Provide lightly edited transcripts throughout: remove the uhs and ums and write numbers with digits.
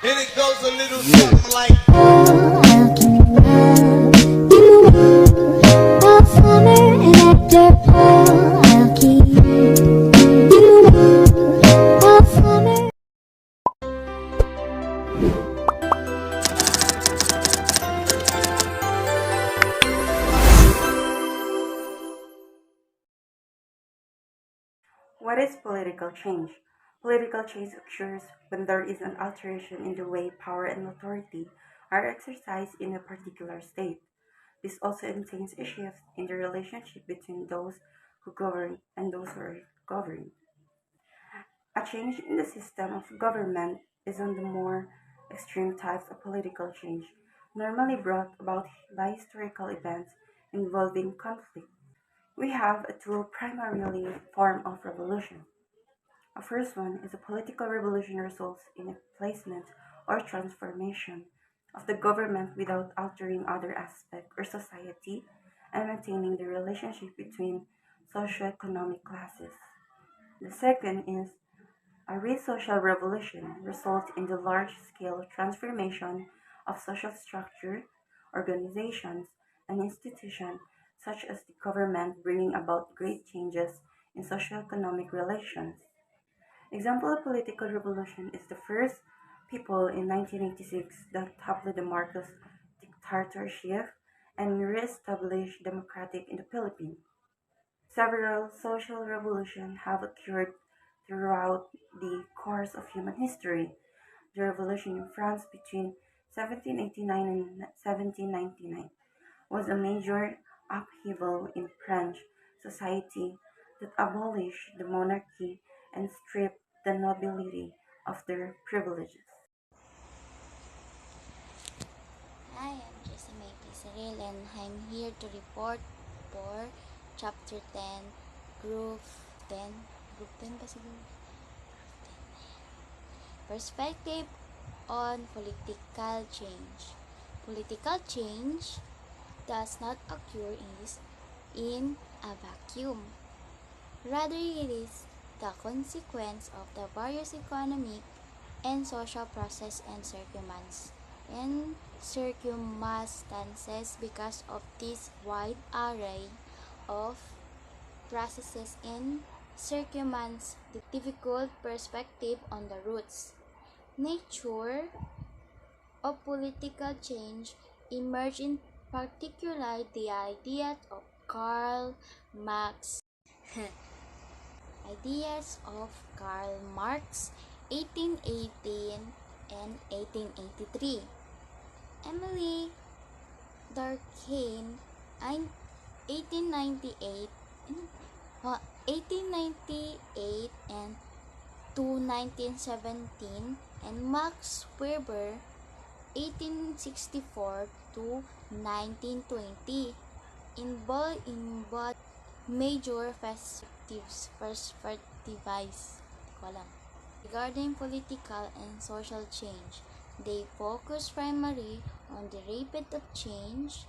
And it goes a little something like What is political change? Political change occurs when there is an alteration in the way power and authority are exercised in a particular state. This also entails a shift in the relationship between those who govern and those who are governed. A change in the system of government is one of the more extreme types of political change, normally brought about by historical events involving conflict. We have a two primarily form of revolution. A first one is a political revolution results in a placement or transformation of the government without altering other aspects of society and maintaining the relationship between socioeconomic classes. The second is a real social revolution results in the large-scale transformation of social structure, organizations, and institutions such as the government bringing about great changes in socioeconomic relations. Example of political revolution is the first people in 1986 that toppled the Marcos dictatorship and re-established democratic in the Philippines. Several social revolutions have occurred throughout the course of human history. The revolution in France between 1789 and 1799 was a major upheaval in French society that abolished the monarchy and stripped the nobility of their privileges. Hi, I'm Jessamay Pizaril and I'm here to report for Chapter 10, Group 10. Group 10 ba siguro? Perspective on political change. Political change does not occur in a vacuum. Rather, it is the consequence of the various economic and social process and circumstances. Because of this wide array of processes and circumstances, the difficult perspective on the roots, nature of political change emerged, in particular the ideas of Karl Marx. Ideas of Karl Marx, 1818 and 1883. Emily Durkheim, 1898, 1898 and to 1917, and Max Weber, 1864 to 1920, involved major perspectives. Regarding political and social change, they focus primarily on the rate of change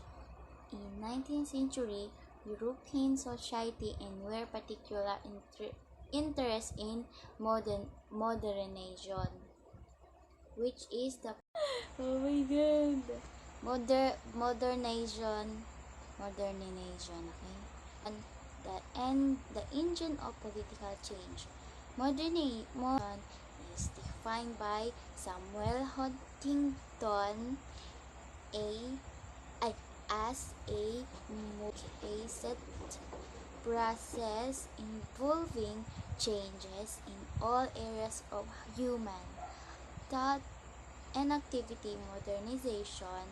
in 19th century European society and were particular interest in modernization, which is the oh my god modernization, okay, and the engine of political change. Modernization is defined by Samuel Huntington a as a multifaceted process involving changes in all areas of human thought and activity. Modernization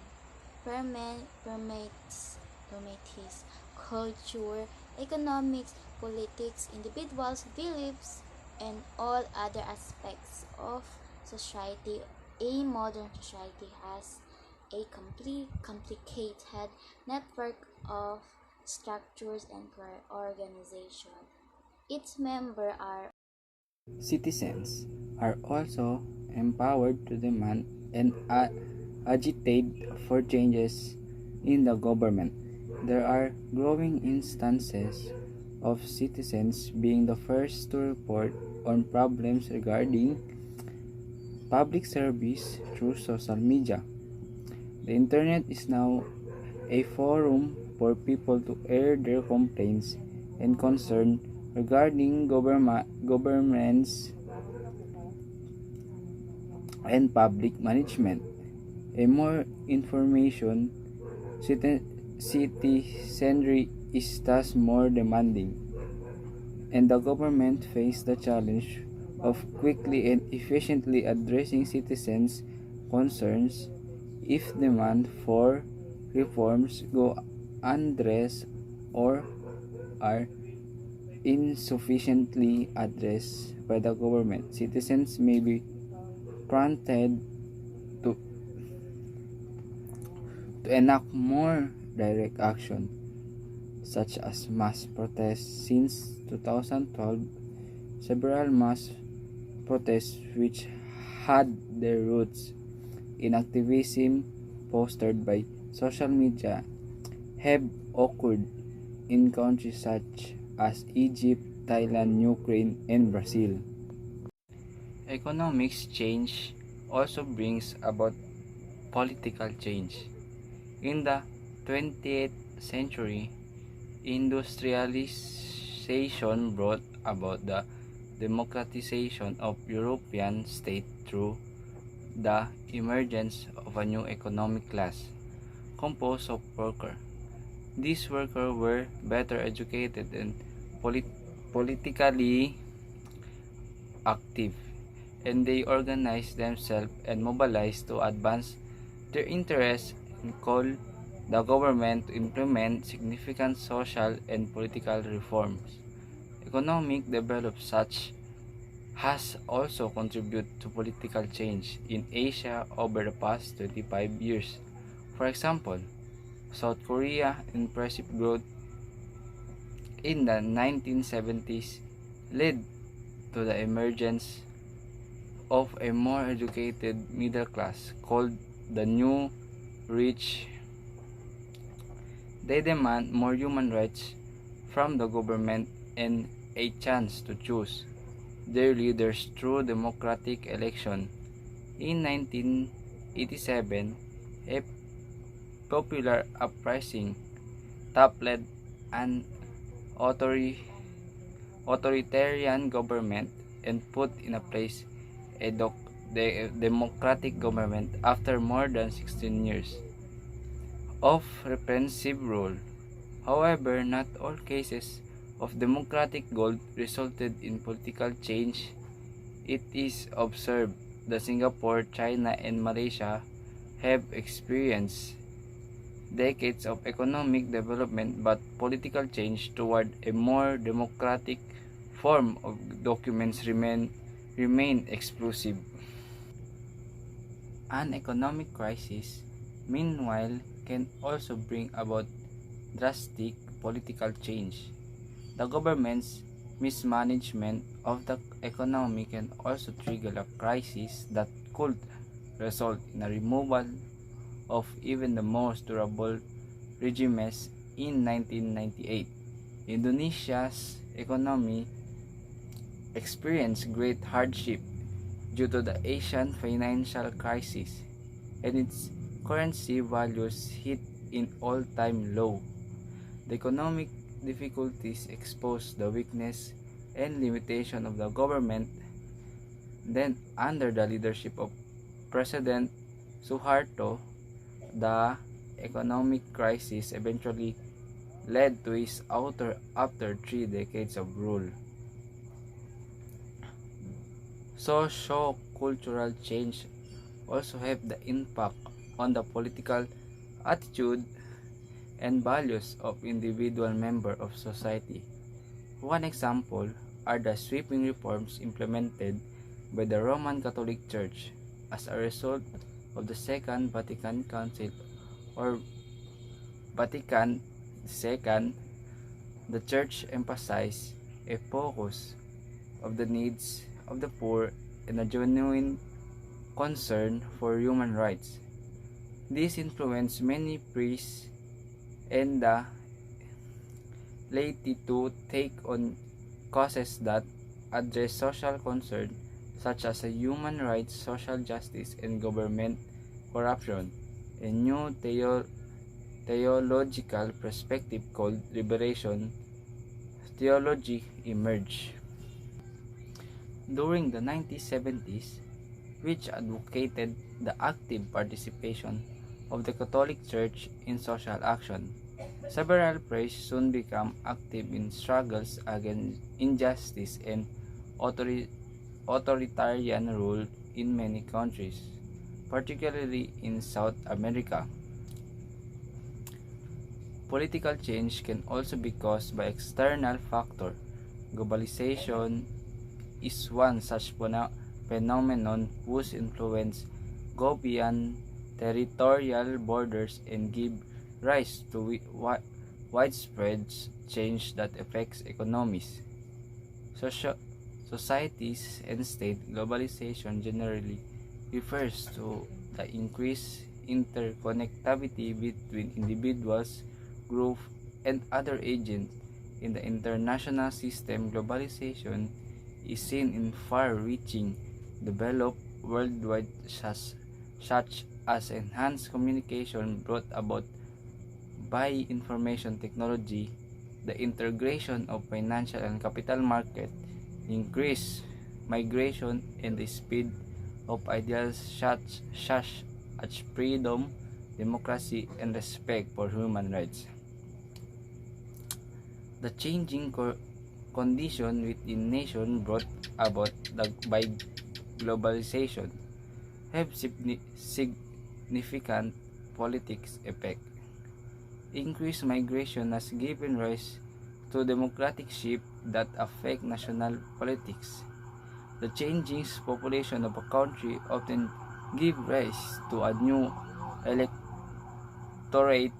permeates culture, economics, politics, individuals' beliefs, and all other aspects of society. A modern society has a complicated network of structures and organization. Its members are Citizens are also empowered to demand and agitate for changes in the government. There are growing instances of citizens being the first to report on problems regarding public service through social media. The internet is now a forum for people to air their complaints and concern regarding governments and public management. A more information citizenry is thus more demanding, and the government face the challenge of quickly and efficiently addressing citizens' concerns. If demand for reforms go unaddressed or are insufficiently addressed by the government, citizens may be prompted to, to enact more direct action, such as mass protests. Since 2012, several mass protests which had their roots in activism fostered by social media have occurred in countries such as Egypt, Thailand, Ukraine, and Brazil. Economic change also brings about political change. In the 20th century, industrialization brought about the democratization of European states through the emergence of a new economic class composed of workers. These workers were better educated and politically active, and they organized themselves and mobilized to advance their interests and call the government to implement significant social and political reforms. Economic development such has also contributed to political change in Asia over the past 25 years. For example, South Korea's impressive growth in the 1970s led to the emergence of a more educated middle class called the New Rich. They demand more human rights from the government and a chance to choose their leaders through democratic election. In 1987, a popular uprising toppled an authoritarian government and put in place a democratic government after more than 16 years of repressive rule. However, not all cases of democratic gold resulted in political change. It is observed that Singapore, China, and Malaysia have experienced decades of economic development but political change toward a more democratic form of documents remain exclusive. An economic crisis, meanwhile, can also bring about drastic political change. The government's mismanagement of the economy can also trigger a crisis that could result in a removal of even the most durable regimes. In 1998, Indonesia's economy experienced great hardship due to the Asian financial crisis, and its currency values hit an all-time low. The economic difficulties exposed the weakness and limitation of the government. Then, under the leadership of President Suharto, the economic crisis eventually led to his ouster after 3 decades of rule. Socio-cultural change also have the impact on the political attitude and values of individual members of society. One example are the sweeping reforms implemented by the Roman Catholic Church as a result of the Second Vatican Council or Vatican II. The Church emphasized a focus of the needs of the poor and a genuine concern for human rights. This influenced many priests and the laity to take on causes that address social concerns such as human rights, social justice, and government corruption. A new theological perspective called liberation theology emerged during the 1970s, which advocated the active participation of the Catholic Church in social action. Several priests soon became active in struggles against injustice and authoritarian rule in many countries, particularly in South America. Political change can also be caused by external factors. Globalization is one such phenomenon whose influence go beyond territorial borders and give rise to widespread change that affects economies, societies, and state. Globalization generally refers to the increased interconnectivity between individuals, groups, and other agents in the international system. Globalization is seen in far-reaching developed worldwide such as enhanced communication brought about by information technology, the integration of financial and capital market, increased migration, and the speed of ideals such as freedom, democracy, and respect for human rights. The changing condition within nation brought about by globalization have significant politics effect. Increased migration has given rise to democratic shifts that affect national politics. The changing population of a country often give rise to a new electorate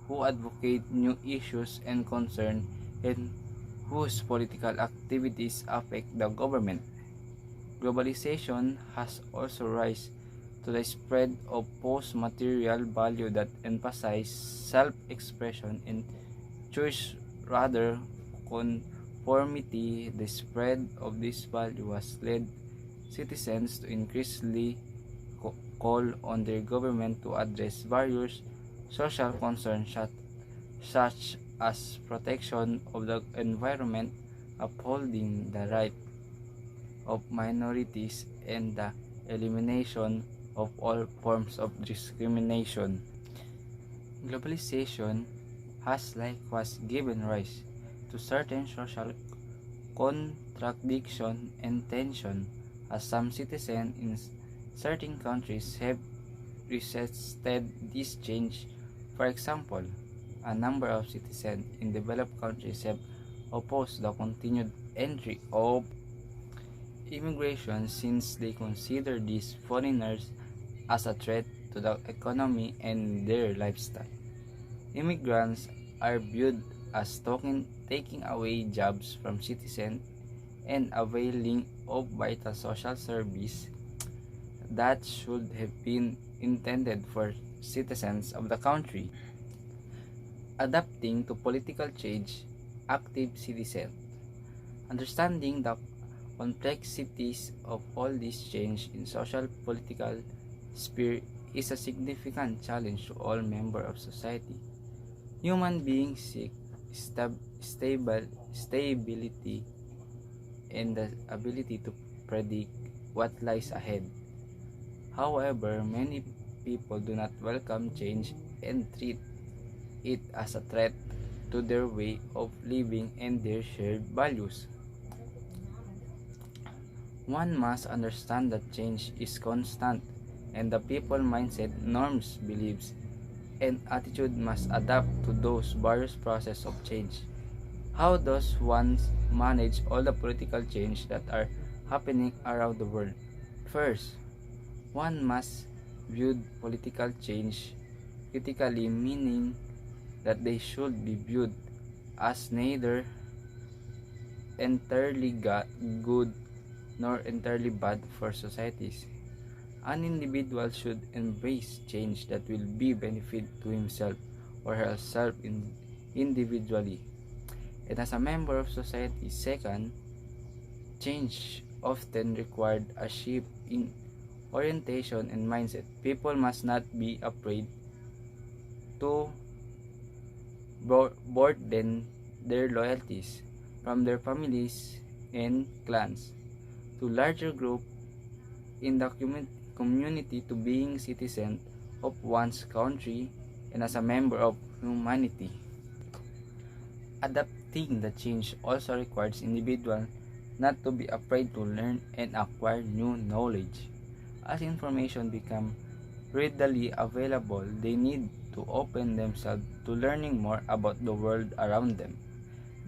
who advocate new issues and concerns and whose political activities affect the government. Globalization has also risen to the spread of post-material value that emphasize self-expression and choice rather conformity. The spread of this value has led citizens to increasingly call on their government to address various social concerns such as protection of the environment, upholding the right of minorities, and the elimination of all forms of discrimination. Globalization has likewise given rise to certain social contradiction and tension, as some citizens in certain countries have resisted this change. For example, a number of citizens in developed countries have opposed the continued entry of immigration since they consider these foreigners as a threat to the economy and their lifestyle. Immigrants are viewed as taking away jobs from citizens and availing of vital social service that should have been intended for citizens of the country. Adapting to political change, active citizen. Understanding the complexities of all this change in social political sphere is a significant challenge to all members of society. Human beings seek stability and the ability to predict what lies ahead. However, many people do not welcome change and treat it as a threat to their way of living and their shared values. One must understand that change is constant and the people mindset, norms, beliefs, and attitude must adapt to those various processes of change. How does one manage all the political change that are happening around the world? First, one must view political change critically, meaning that they should be viewed as neither entirely good nor entirely bad for societies. An individual should embrace change that will be benefit to himself or herself individually and as a member of society. Second, change often required a shift in orientation and mindset. People must not be afraid to burden their loyalties from their families and clans to larger group in the community to being citizen of one's country and as a member of humanity. Adapting the change also requires individuals not to be afraid to learn and acquire new knowledge. As information becomes readily available, they need to open themselves to learning more about the world around them.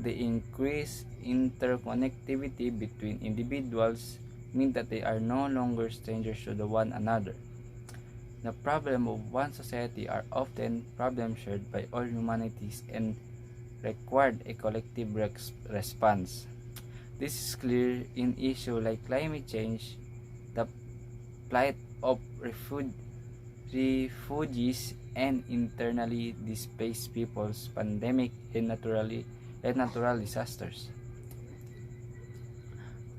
The increased interconnectivity between individuals mean that they are no longer strangers to the one another. The problems of one society are often problems shared by all humanities and required a collective response. This is clear in issues like climate change, the plight of refugees and internally displaced peoples, pandemic, and natural disasters.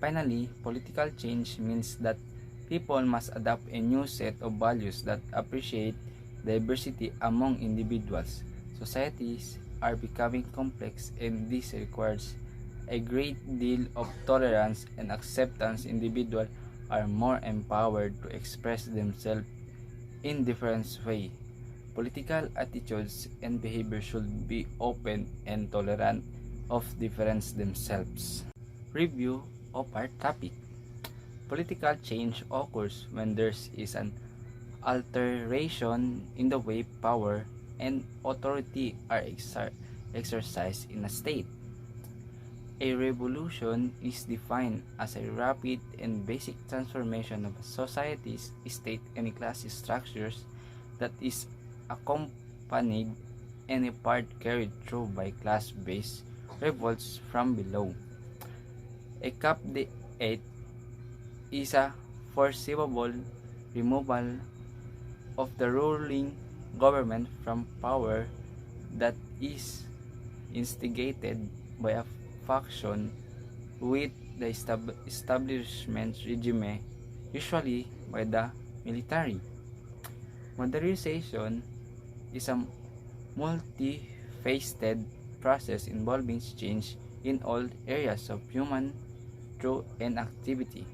Finally, political change means that people must adopt a new set of values that appreciate diversity among individuals. Societies are becoming complex, and this requires a great deal of tolerance and acceptance. Individuals are more empowered to express themselves in different ways. Political attitudes and behavior should be open and tolerant of difference themselves. Review of our topic. Political change occurs when there is an alteration in the way power and authority are exercised in a state. A revolution is defined as a rapid and basic transformation of a society's state and class structures that is accompanied and in part carried through by class-based revolts from below. A cap de eight is a foreseeable removal of the ruling government from power that is instigated by a faction with the establishment regime, usually by the military. Modernization is a multifaceted process involving change in all areas of human thought and activity.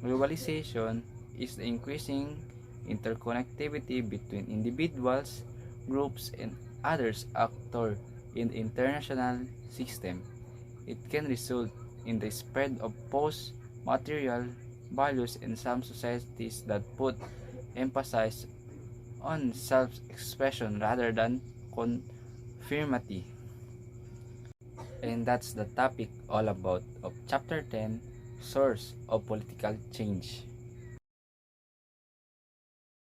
Globalization is the increasing interconnectivity between individuals, groups, and others actors in the international system. It can result in the spread of post-material values in some societies that put emphasis on self-expression rather than conformity. And that's the topic all about of chapter 10, Source of Political Change.